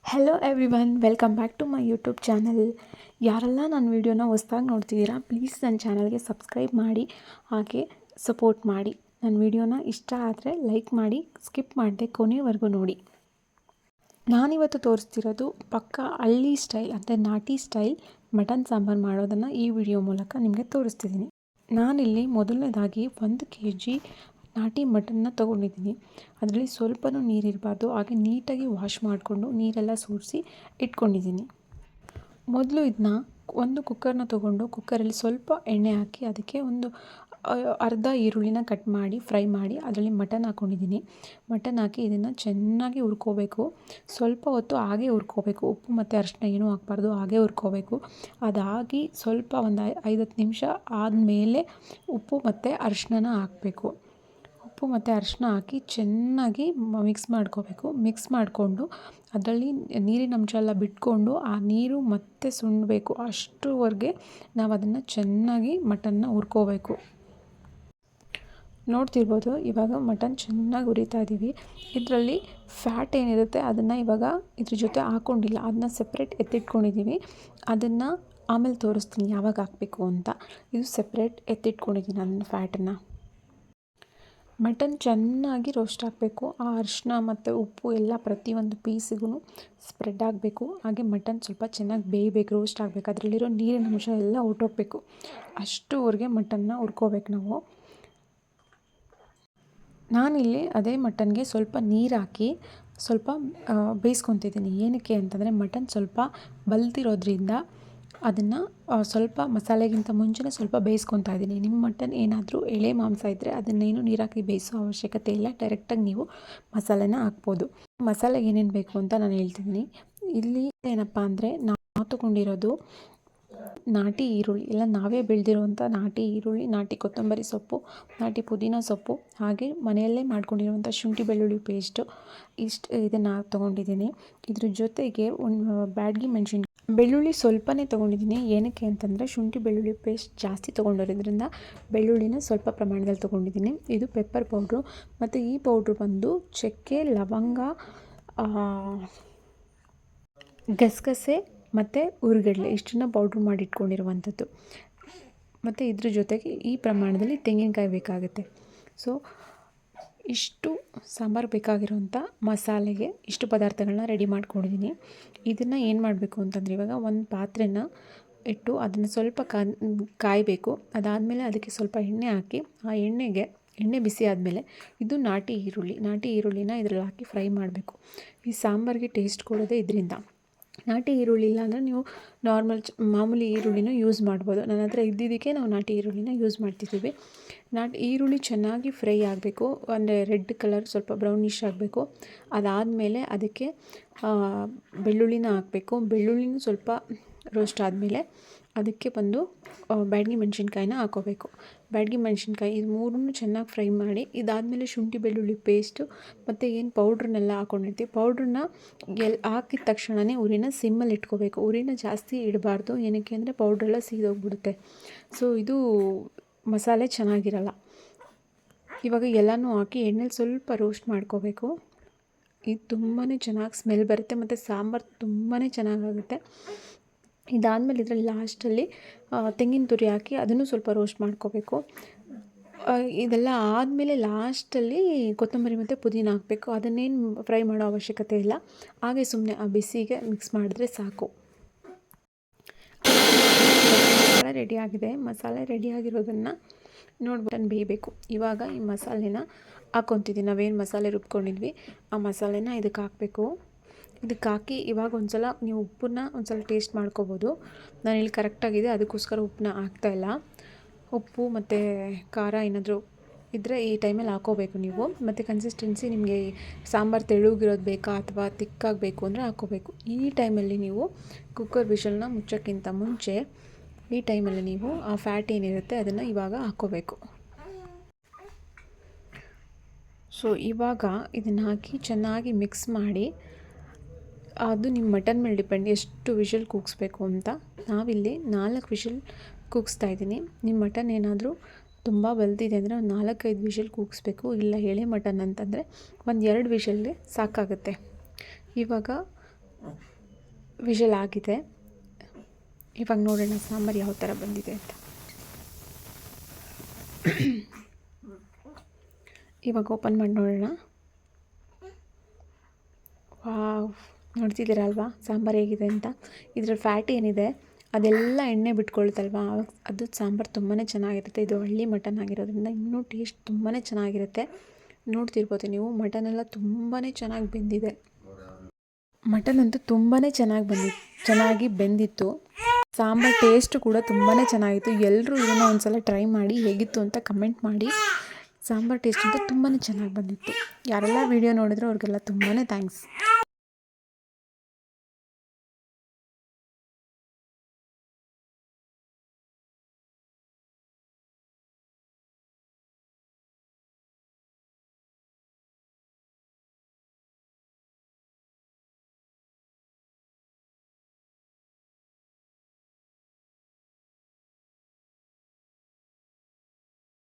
Hello everyone, welcome back to my YouTube channel. ಯಾರೆಲ್ಲ ನನ್ನ ವೀಡಿಯೋನ ಹೊಸ್ದಾಗಿ ನೋಡ್ತಿದ್ದೀರಾ, ಪ್ಲೀಸ್ ನನ್ನ ಚಾನಲ್ಗೆ ಸಬ್ಸ್ಕ್ರೈಬ್ ಮಾಡಿ, ಹಾಗೆ ಸಪೋರ್ಟ್ ಮಾಡಿ. ನನ್ನ ವೀಡಿಯೋನ ಇಷ್ಟ ಆದರೆ ಲೈಕ್ ಮಾಡಿ, ಸ್ಕಿಪ್ ಮಾಡದೆ ಕೊನೆವರೆಗೂ ನೋಡಿ. ನಾನಿವತ್ತು ತೋರಿಸ್ತಿರೋದು ಪಕ್ಕ ಹಳ್ಳಿ ಸ್ಟೈಲ್ ಅಂದರೆ ನಾಟಿ ಸ್ಟೈಲ್ ಮಟನ್ ಸಾಂಬಾರು ಮಾಡೋದನ್ನು ಈ ವಿಡಿಯೋ ಮೂಲಕ ನಿಮಗೆ ತೋರಿಸ್ತಿದ್ದೀನಿ. ನಾನಿಲ್ಲಿ ಮೊದಲನೇದಾಗಿ 1 kg ನಾಟಿ ಮಟನ್ನ ತೊಗೊಂಡಿದ್ದೀನಿ. ಅದರಲ್ಲಿ ಸ್ವಲ್ಪನೂ ನೀರಿರಬಾರ್ದು, ಹಾಗೆ ನೀಟಾಗಿ ವಾಶ್ ಮಾಡಿಕೊಂಡು ನೀರೆಲ್ಲ ಸೋರಿಸಿ ಇಟ್ಕೊಂಡಿದ್ದೀನಿ. ಮೊದಲು ಇದನ್ನ ಒಂದು ಕುಕ್ಕರ್ನ ತೊಗೊಂಡು ಕುಕ್ಕರಲ್ಲಿ ಸ್ವಲ್ಪ ಎಣ್ಣೆ ಹಾಕಿ ಅದಕ್ಕೆ ಒಂದು ಅರ್ಧ ಈರುಳ್ಳಿನ ಕಟ್ ಮಾಡಿ ಫ್ರೈ ಮಾಡಿ ಅದರಲ್ಲಿ ಮಟನ್ ಹಾಕ್ಕೊಂಡಿದ್ದೀನಿ. ಮಟನ್ ಹಾಕಿ ಇದನ್ನು ಚೆನ್ನಾಗಿ ಹುರ್ಕೋಬೇಕು. ಸ್ವಲ್ಪ ಹೊತ್ತು ಹಾಗೆ ಹುರ್ಕೋಬೇಕು. ಉಪ್ಪು ಮತ್ತು ಅರಿಶಿನ ಏನೂ ಹಾಕ್ಬಾರ್ದು, ಹಾಗೆ ಹುರ್ಕೋಬೇಕು. ಅದಾಗಿ ಸ್ವಲ್ಪ ಒಂದು 5-10 ನಿಮಿಷ ಆದಮೇಲೆ ಉಪ್ಪು ಮತ್ತು ಅರಿಶಿನ ಹಾಕಬೇಕು. ಉಪ್ಪು ಮತ್ತು ಅರಿಶಿನ ಹಾಕಿ ಚೆನ್ನಾಗಿ ಮಿಕ್ಸ್ ಮಾಡ್ಕೋಬೇಕು. ಮಿಕ್ಸ್ ಮಾಡಿಕೊಂಡು ಅದರಲ್ಲಿ ನೀರಿನ ಅಂಶ ಎಲ್ಲ ಬಿಟ್ಕೊಂಡು ಆ ನೀರು ಮತ್ತೆ ಸುಂಡಬೇಕು. ಅಷ್ಟರವರೆಗೆ ನಾವು ಅದನ್ನು ಚೆನ್ನಾಗಿ ಮಟನ್ನ ಹುರ್ಕೋಬೇಕು. ನೋಡ್ತಿರ್ಬೋದು, ಇವಾಗ ಮಟನ್ ಚೆನ್ನಾಗಿ ಹುರಿತಾ ಇದ್ದೀವಿ. ಇದರಲ್ಲಿ ಫ್ಯಾಟ್ ಏನಿರುತ್ತೆ ಅದನ್ನು ಇವಾಗ ಇದ್ರ ಜೊತೆ ಹಾಕ್ಕೊಂಡಿಲ್ಲ, ಅದನ್ನ ಸಪ್ರೇಟ್ ಎತ್ತಿಟ್ಕೊಂಡಿದ್ದೀವಿ. ಅದನ್ನು ಆಮೇಲೆ ತೋರಿಸ್ತೀನಿ ಯಾವಾಗ ಹಾಕಬೇಕು ಅಂತ. ಇದು ಸಪ್ರೇಟ್ ಎತ್ತಿಟ್ಕೊಂಡಿದ್ದೀನಿ ಅದನ್ನು ಫ್ಯಾಟನ್ನು. ಮಟನ್ ಚೆನ್ನಾಗಿ ರೋಸ್ಟ್ ಆಗಬೇಕು. ಆ ಅರಿಶಿನ ಮತ್ತು ಉಪ್ಪು ಎಲ್ಲ ಪ್ರತಿಯೊಂದು ಪೀಸಿಗೂ ಸ್ಪ್ರೆಡ್ ಆಗಬೇಕು. ಹಾಗೆ ಮಟನ್ ಸ್ವಲ್ಪ ಚೆನ್ನಾಗಿ ಬೇಯಬೇಕು, ರೋಸ್ಟ್ ಆಗಬೇಕು. ಅದರಲ್ಲಿರೋ ನೀರಿನ ಅಂಶ ಎಲ್ಲ ಹೊರ್ಟೋಗ್ಬೇಕು. ಅಷ್ಟುವರೆಗೆ ಮಟನ್ನ ಹುರ್ಕೋಬೇಕು ನಾವು. ನಾನಿಲ್ಲಿ ಅದೇ ಮಟನ್ಗೆ ಸ್ವಲ್ಪ ನೀರು ಹಾಕಿ ಸ್ವಲ್ಪ ಬೇಯಿಸ್ಕೊತಿದ್ದೀನಿ. ಏನಕ್ಕೆ ಅಂತಂದರೆ ಮಟನ್ ಸ್ವಲ್ಪ ಬಲ್ತಿರೋದ್ರಿಂದ ಅದನ್ನು ಸ್ವಲ್ಪ ಮಸಾಲೆಗಿಂತ ಮುಂಚೆನೇ ಸ್ವಲ್ಪ ಬೇಯಿಸ್ಕೊತಾ ಇದ್ದೀನಿ. ನಿಮ್ಮ ಮಟನ್ ಏನಾದರೂ ಎಳೆ ಮಾಂಸ ಇದ್ದರೆ ಅದನ್ನೇನು ನೀರು ಹಾಕಿ ಬೇಯಿಸೋ ಅವಶ್ಯಕತೆ ಇಲ್ಲ, ಡೈರೆಕ್ಟಾಗಿ ನೀವು ಮಸಾಲೆನ ಹಾಕ್ಬೋದು. ಮಸಾಲೆಗೆ ಏನೇನು ಬೇಕು ಅಂತ ನಾನು ಹೇಳ್ತಿದ್ದೀನಿ. ಇಲ್ಲಿ ಏನಪ್ಪ ಅಂದರೆ ನಾವು ತೊಗೊಂಡಿರೋದು ನಾಟಿ ಈರುಳ್ಳಿ, ಇಲ್ಲ ನಾವೇ ಬೆಳೆದಿರುವಂಥ ನಾಟಿ ಈರುಳ್ಳಿ, ನಾಟಿ ಕೊತ್ತಂಬರಿ ಸೊಪ್ಪು, ನಾಟಿ ಪುದೀನ ಸೊಪ್ಪು, ಹಾಗೆ ಮನೆಯಲ್ಲೇ ಮಾಡ್ಕೊಂಡಿರುವಂಥ ಶುಂಠಿ ಬೆಳ್ಳುಳ್ಳಿ ಪೇಸ್ಟು, ಇದನ್ನು ತೊಗೊಂಡಿದ್ದೀನಿ. ಇದ್ರ ಜೊತೆಗೆ ಒಂದು ಬ್ಯಾಡಗಿ ಮೆಣಸಿನ್ಕಾಯಿ, ಬೆಳ್ಳುಳ್ಳಿ ಸ್ವಲ್ಪನೇ ತೊಗೊಂಡಿದ್ದೀನಿ. ಏನಕ್ಕೆ ಅಂತಂದರೆ ಶುಂಠಿ ಬೆಳ್ಳುಳ್ಳಿ ಪೇಸ್ಟ್ ಜಾಸ್ತಿ ತೊಗೊಂಡಿರೋದ್ರಿಂದ ಬೆಳ್ಳುಳ್ಳಿನ ಸ್ವಲ್ಪ ಪ್ರಮಾಣದಲ್ಲಿ ತೊಗೊಂಡಿದ್ದೀನಿ. ಇದು ಪೆಪ್ಪರ್ ಪೌಡ್ರು, ಮತ್ತು ಈ ಪೌಡ್ರು ಬಂದು ಚಕ್ಕೆ, ಲವಂಗ, ಗಸಗಸೆ ಮತ್ತು ಹುರಿಗಡಲೆ ಇಷ್ಟನ್ನು ಪೌಡ್ರ್ ಮಾಡಿ ಇಟ್ಕೊಂಡಿರುವಂಥದ್ದು. ಮತ್ತು ಇದ್ರ ಜೊತೆಗೆ ಈ ಪ್ರಮಾಣದಲ್ಲಿ ತೆಂಗಿನಕಾಯಿ ಬೇಕಾಗುತ್ತೆ. ಸೊ ಇಷ್ಟು ಸಾಂಬಾರು ಬೇಕಾಗಿರೋಂಥ ಮಸಾಲೆಗೆ ಇಷ್ಟು ಪದಾರ್ಥಗಳನ್ನ ರೆಡಿ ಮಾಡ್ಕೊಂಡಿದ್ದೀನಿ. ಇದನ್ನು ಏನು ಮಾಡಬೇಕು ಅಂತಂದರೆ ಇವಾಗ ಒಂದು ಪಾತ್ರೆನ ಇಟ್ಟು ಅದನ್ನು ಸ್ವಲ್ಪ ಕಾಯಬೇಕು. ಅದಾದಮೇಲೆ ಅದಕ್ಕೆ ಸ್ವಲ್ಪ ಎಣ್ಣೆ ಹಾಕಿ ಆ ಎಣ್ಣೆ ಬಿಸಿ ಆದಮೇಲೆ ಇದು ನಾಟಿ ಈರುಳ್ಳಿನ ಇದರಲ್ಲಿ ಹಾಕಿ ಫ್ರೈ ಮಾಡಬೇಕು. ಈ ಸಾಂಬಾರಿಗೆ ಟೇಸ್ಟ್ ಕೊಡೋದೇ ಇದರಿಂದ. ನಾಟಿ ಈರುಳ್ಳಿ ಇಲ್ಲ ಅಂದರೆ ನೀವು ಮಾಮೂಲಿ ಈರುಳ್ಳಿನ ಯೂಸ್ ಮಾಡ್ಬೋದು. ನನ್ನ ಹತ್ರ ಇದ್ದಿದ್ದಕ್ಕೆ ನಾವು ನಾಟಿ ಈರುಳ್ಳಿನ ಯೂಸ್ ಮಾಡ್ತಿದ್ದೀವಿ. ಈರುಳ್ಳಿ ಚೆನ್ನಾಗಿ ಫ್ರೈ ಆಗಬೇಕು, ಅಂದರೆ ರೆಡ್ ಕಲರ್ ಸ್ವಲ್ಪ ಬ್ರೌನಿಷ್ ಆಗಬೇಕು. ಅದಾದಮೇಲೆ ಅದಕ್ಕೆ ಬೆಳ್ಳುಳ್ಳಿನ ಹಾಕಬೇಕು. ಬೆಳ್ಳುಳ್ಳಿನೂ ಸ್ವಲ್ಪ ರೋಸ್ಟ್ ಆದಮೇಲೆ ಅದಕ್ಕೆ ಬಂದು ಬ್ಯಾಡಗಿ ಮೆಣಸಿನ್ಕಾಯಿನ ಹಾಕೋಬೇಕು. ಬ್ಯಾಡಗಿ ಮೆಣಸಿನ್ಕಾಯಿ ಇದು ಮೂರನ್ನು ಚೆನ್ನಾಗಿ ಫ್ರೈ ಮಾಡಿ, ಇದಾದಮೇಲೆ ಶುಂಠಿ ಬೆಳ್ಳುಳ್ಳಿ ಪೇಸ್ಟು ಮತ್ತು ಏನು ಪೌಡ್ರನ್ನೆಲ್ಲ ಹಾಕ್ಕೊಂಡಿರ್ತೀವಿ, ಪೌಡ್ರನ್ನ ಹಾಕಿದ ತಕ್ಷಣವೇ ಉರಿನ ಸಿಮ್ಮಲ್ಲಿ ಇಟ್ಕೋಬೇಕು. ಉರಿನ ಜಾಸ್ತಿ ಇಡಬಾರ್ದು. ಏನಕ್ಕೆ ಅಂದರೆ ಪೌಡ್ರೆಲ್ಲ ಸೀದೋಗ್ಬಿಡುತ್ತೆ. ಸೊ ಇದು ಮಸಾಲೆ ಚೆನ್ನಾಗಿರಲ್ಲ. ಇವಾಗ ಎಲ್ಲನೂ ಹಾಕಿ ಎಣ್ಣೆಲಿ ಸ್ವಲ್ಪ ರೋಸ್ಟ್ ಮಾಡ್ಕೋಬೇಕು. ಇದು ತುಂಬಾ ಚೆನ್ನಾಗಿ ಸ್ಮೆಲ್ ಬರುತ್ತೆ ಮತ್ತು ಸಾಂಬಾರು ತುಂಬಾ ಚೆನ್ನಾಗಾಗುತ್ತೆ. ಇದಾದಮೇಲೆ ಇದರಲ್ಲಿ ಲಾಸ್ಟಲ್ಲಿ ತೆಂಗಿನ ತುರಿ ಹಾಕಿ ಅದನ್ನು ಸ್ವಲ್ಪ ರೋಸ್ಟ್ ಮಾಡ್ಕೋಬೇಕು. ಇದೆಲ್ಲ ಆದಮೇಲೆ ಲಾಸ್ಟಲ್ಲಿ ಕೊತ್ತಂಬರಿ ಮತ್ತು ಪುದೀನ ಹಾಕಬೇಕು. ಅದನ್ನೇನು ಫ್ರೈ ಮಾಡೋ ಅವಶ್ಯಕತೆ ಇಲ್ಲ, ಹಾಗೆ ಸುಮ್ಮನೆ ಆ ಬಿಸಿಗೆ ಮಿಕ್ಸ್ ಮಾಡಿದ್ರೆ ಸಾಕು. ಮಸಾಲೆ ರೆಡಿಯಾಗಿದೆ. ಮಸಾಲೆ ರೆಡಿಯಾಗಿರೋದನ್ನು ನೋಡ್ಬಿಟ್ಟು ಬೇಯಬೇಕು. ಇವಾಗ ಈ ಮಸಾಲೆನ ಹಾಕ್ಕೊತಿದ್ದೀನಿ. ನಾವೇನು ಮಸಾಲೆ ರುಬ್ಕೊಂಡಿದ್ವಿ ಆ ಮಸಾಲೆನ ಇದಕ್ಕೆ ಹಾಕಬೇಕು. ಇದಕ್ಕೆ ಹಾಕಿ ಇವಾಗ ಒಂದ್ಸಲ ನೀವು ಉಪ್ಪನ್ನ ಒಂದ್ಸಲ ಟೇಸ್ಟ್ ಮಾಡ್ಕೋಬೋದು. ನಾನಿಲ್ಲಿ ಕರೆಕ್ಟಾಗಿದೆ, ಅದಕ್ಕೋಸ್ಕರ ಉಪ್ಪನ್ನ ಹಾಕ್ತಾಯಿಲ್ಲ. ಉಪ್ಪು ಮತ್ತು ಖಾರ ಏನಾದರೂ ಇದ್ದರೆ ಈ ಟೈಮಲ್ಲಿ ಹಾಕ್ಕೋಬೇಕು ನೀವು. ಮತ್ತು ಕನ್ಸಿಸ್ಟೆನ್ಸಿ ನಿಮಗೆ ಸಾಂಬಾರು ತೆಳುಗಿರೋದು ಬೇಕಾ ಅಥವಾ ತಿಕ್ಕಾಗಬೇಕು ಅಂದರೆ ಹಾಕ್ಕೋಬೇಕು. ಈ ಟೈಮಲ್ಲಿ ನೀವು ಕುಕ್ಕರ್ ವಿಷಲ್ನ ಮುಚ್ಚೋಕ್ಕಿಂತ ಮುಂಚೆ ಈ ಟೈಮಲ್ಲಿ ನೀವು ಆ ಫ್ಯಾಟ್ ಏನಿರುತ್ತೆ ಅದನ್ನು ಇವಾಗ ಹಾಕ್ಕೋಬೇಕು. ಸೊ ಇವಾಗ ಇದನ್ನು ಹಾಕಿ ಚೆನ್ನಾಗಿ ಮಿಕ್ಸ್ ಮಾಡಿ, ಅದು ನಿಮ್ಮ ಮಟನ್ ಮೇಲೆ ಡಿಪೆಂಡ್ ಎಷ್ಟು ವಿಷಲ್ ಕೂಗಿಸ್ಬೇಕು ಅಂತ. ನಾವಿಲ್ಲಿ 4 ವಿಷಲ್ ಕೂಗಿಸ್ತಾ ಇದ್ದೀನಿ. ನಿಮ್ಮ ಮಟನ್ ಏನಾದರೂ ತುಂಬ ಬಲ್ತಿದೆ ಅಂದರೆ ಒಂದು 4-5 ವಿಷಲ್ ಕೂಗಿಸ್ಬೇಕು. ಇಲ್ಲ ಎಳೆ ಮಟನ್ ಅಂತಂದರೆ 1-2 ವಿಷಲ್ಗೆ ಸಾಕಾಗುತ್ತೆ. ಇವಾಗ ವಿಷಲ್ ಆಗಿದೆ. ಇವಾಗ ನೋಡೋಣ ಸಾಂಬಾರು ಯಾವ ಥರ ಬಂದಿದೆ ಅಂತ. ಇವಾಗ ಓಪನ್ ಮಾಡಿ ನೋಡೋಣ. ವಾವ್, ನೋಡ್ತಿದ್ದೀರಾ ಅಲ್ವಾ ಸಾಂಬಾರು ಹೇಗಿದೆ ಅಂತ. ಇದರಲ್ಲಿ ಫ್ಯಾಟ್ ಏನಿದೆ ಅದೆಲ್ಲ ಎಣ್ಣೆ ಬಿಟ್ಕೊಳ್ತಲ್ವಾ, ಅದು ಸಾಂಬಾರು ತುಂಬಾ ಚೆನ್ನಾಗಿರುತ್ತೆ. ಇದು ಹಳ್ಳಿ ಮಟನ್ ಆಗಿರೋದ್ರಿಂದ ಇನ್ನೂ ಟೇಸ್ಟ್ ತುಂಬಾ ಚೆನ್ನಾಗಿರುತ್ತೆ. ನೋಡ್ತಿರ್ಬೋದು ನೀವು, ಮಟನ್ ಎಲ್ಲ ತುಂಬಾ ಚೆನ್ನಾಗಿ ಬೆಂದಿದೆ. ಮಟನ್ ಅಂತೂ ತುಂಬಾ ಚೆನ್ನಾಗಿ ಬೆಂದಿತ್ತು. ಸಾಂಬಾರು ಟೇಸ್ಟ್ ಕೂಡ ತುಂಬಾ ಚೆನ್ನಾಗಿತ್ತು. ಎಲ್ಲರೂ ಇದನ್ನು ಒಂದ್ಸಲ ಟ್ರೈ ಮಾಡಿ ಹೇಗಿತ್ತು ಅಂತ ಕಮೆಂಟ್ ಮಾಡಿ. ಸಾಂಬಾರು ಟೇಸ್ಟ್ ಅಂತೂ ತುಂಬಾ ಚೆನ್ನಾಗಿ ಬಂದಿತ್ತು. ಯಾರೆಲ್ಲ ವೀಡಿಯೋ ನೋಡಿದ್ರು ಅವ್ರಿಗೆಲ್ಲ ತುಂಬಾ ಥ್ಯಾಂಕ್ಸ್.